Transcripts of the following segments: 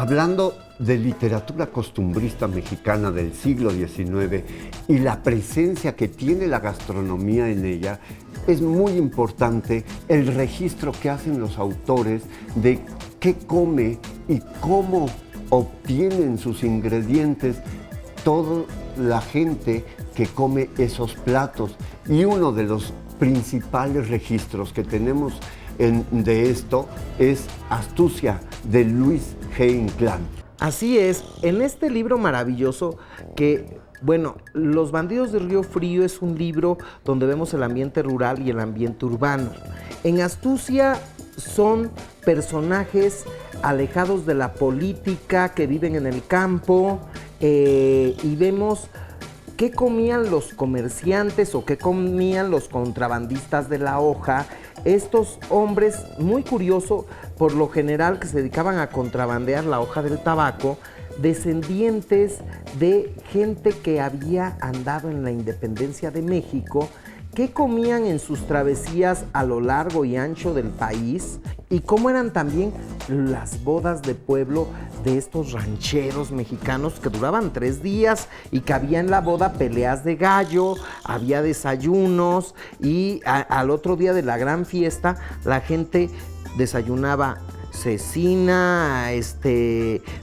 hablando de literatura costumbrista mexicana del siglo XIX y la presencia que tiene la gastronomía en ella, es muy importante el registro que hacen los autores de qué come y cómo obtienen sus ingredientes toda la gente que come esos platos. Y uno de los principales registros que tenemos de esto es Astucia, de Luis G. Inclán. Así es, en este libro maravilloso que, bueno, Los bandidos de Río Frío es un libro donde vemos el ambiente rural y el ambiente urbano. En Astucia son personajes alejados de la política, que viven en el campo, y vemos qué comían los comerciantes o qué comían los contrabandistas de la hoja. Estos hombres, muy curioso, por lo general que se dedicaban a contrabandear la hoja del tabaco, descendientes de gente que había andado en la independencia de México, qué comían en sus travesías a lo largo y ancho del país y cómo eran también las bodas de pueblo de estos rancheros mexicanos que duraban 3 días y que había en la boda peleas de gallo, había desayunos y al otro día de la gran fiesta la gente desayunaba cecina,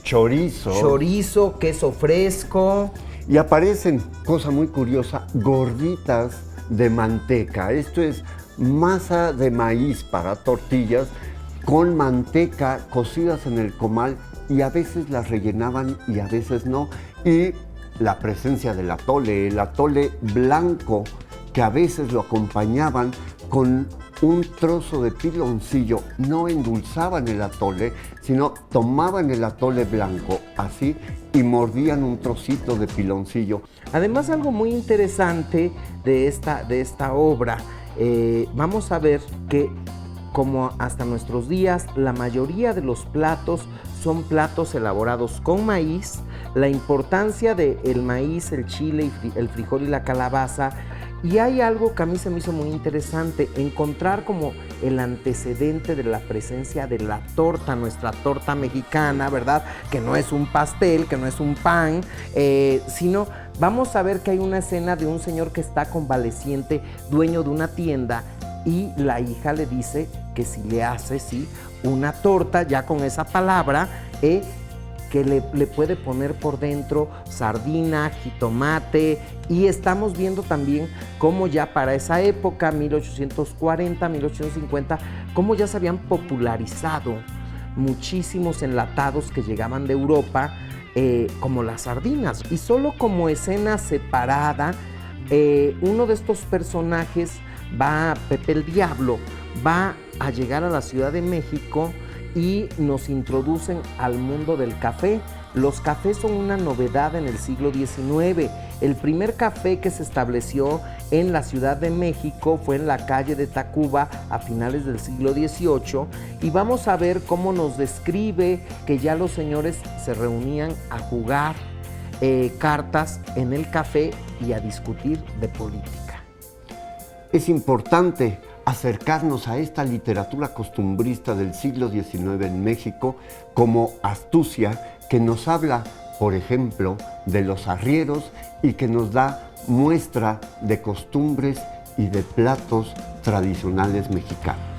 chorizo, queso fresco. Y aparecen, cosa muy curiosa, gorditas de manteca. Esto es masa de maíz para tortillas con manteca cocidas en el comal, y a veces las rellenaban y a veces no. Y la presencia del atole, el atole blanco, que a veces lo acompañaban con un trozo de piloncillo. No endulzaban el atole, sino tomaban el atole blanco así y mordían un trocito de piloncillo. Además, algo muy interesante de esta obra, vamos a ver que como hasta nuestros días, la mayoría de los platos son platos elaborados con maíz, la importancia del maíz, el chile, el frijol y la calabaza. Y hay algo que a mí se me hizo muy interesante, encontrar como el antecedente de la presencia de la torta, nuestra torta mexicana, ¿verdad? Que no es un pastel, que no es un pan, sino vamos a ver que hay una escena de un señor que está convaleciente, dueño de una tienda, y la hija le dice que si le hace, sí, una torta, ya con esa palabra, que le puede poner por dentro sardina, jitomate, y estamos viendo también cómo ya para esa época, 1840, 1850, cómo ya se habían popularizado muchísimos enlatados que llegaban de Europa, como las sardinas. Y solo como escena separada, uno de estos personajes Pepe el Diablo, va a llegar a la Ciudad de México y nos introducen al mundo del café. Los cafés son una novedad en el siglo XIX. El primer café que se estableció en la Ciudad de México fue en la calle de Tacuba a finales del siglo XVIII, y vamos a ver cómo nos describe que ya los señores se reunían a jugar cartas en el café y a discutir de política. Es importante acercarnos a esta literatura costumbrista del siglo XIX en México, como Astucia, que nos habla, por ejemplo, de los arrieros y que nos da muestra de costumbres y de platos tradicionales mexicanos.